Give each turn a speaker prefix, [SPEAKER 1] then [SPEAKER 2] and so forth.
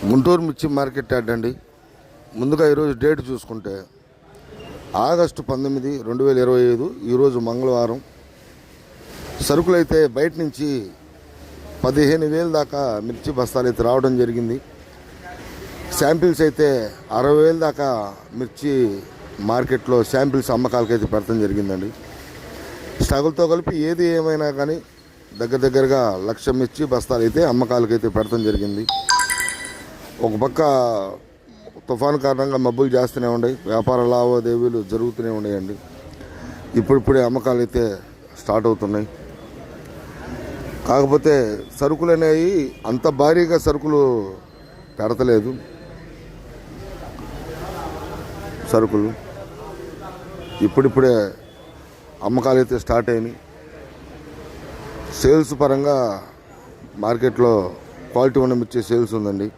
[SPEAKER 1] గుంటూరు మిర్చి market yard అండి. ముందుగా ఈరోజు డేట్ చూసుకుంటే ఆగస్టు 19, 2025 ఈరోజు మంగళవారం. సరుకులు అయితే బయట నుంచి 15,000 దాకా మిర్చి బస్తాలు అయితే రావడం జరిగింది. శాంపిల్స్ అయితే 60,000 దాకా మిర్చి మార్కెట్లో శాంపిల్స్ అమ్మకాలకి అయితే పెడతాం జరిగిందండి. స్ట్రగుల్తో కలిపి ఏది ఏమైనా కానీ దగ్గరగా 1,00,000 మిర్చి బస్తాలు అయితే అమ్మకాలకైతే పెడతాం జరిగింది. ఒక పక్క తుఫాను కారణంగా మబ్బులు చేస్తూనే ఉన్నాయి, వ్యాపార లావాదేవీలు జరుగుతూనే ఉన్నాయండి. ఇప్పుడిప్పుడే అమ్మకాలు అయితే స్టార్ట్ అవుతున్నాయి. కాకపోతే సరుకులు అనేవి అంత భారీగా సరుకులు పెడతలేదు. సరుకులు ఇప్పుడిప్పుడే అమ్మకాలు అయితే స్టార్ట్ అయినాయి. సేల్స్ పరంగా మార్కెట్లో క్వాలిటీ ఉన్న మిర్చి సేల్స్ ఉందండి.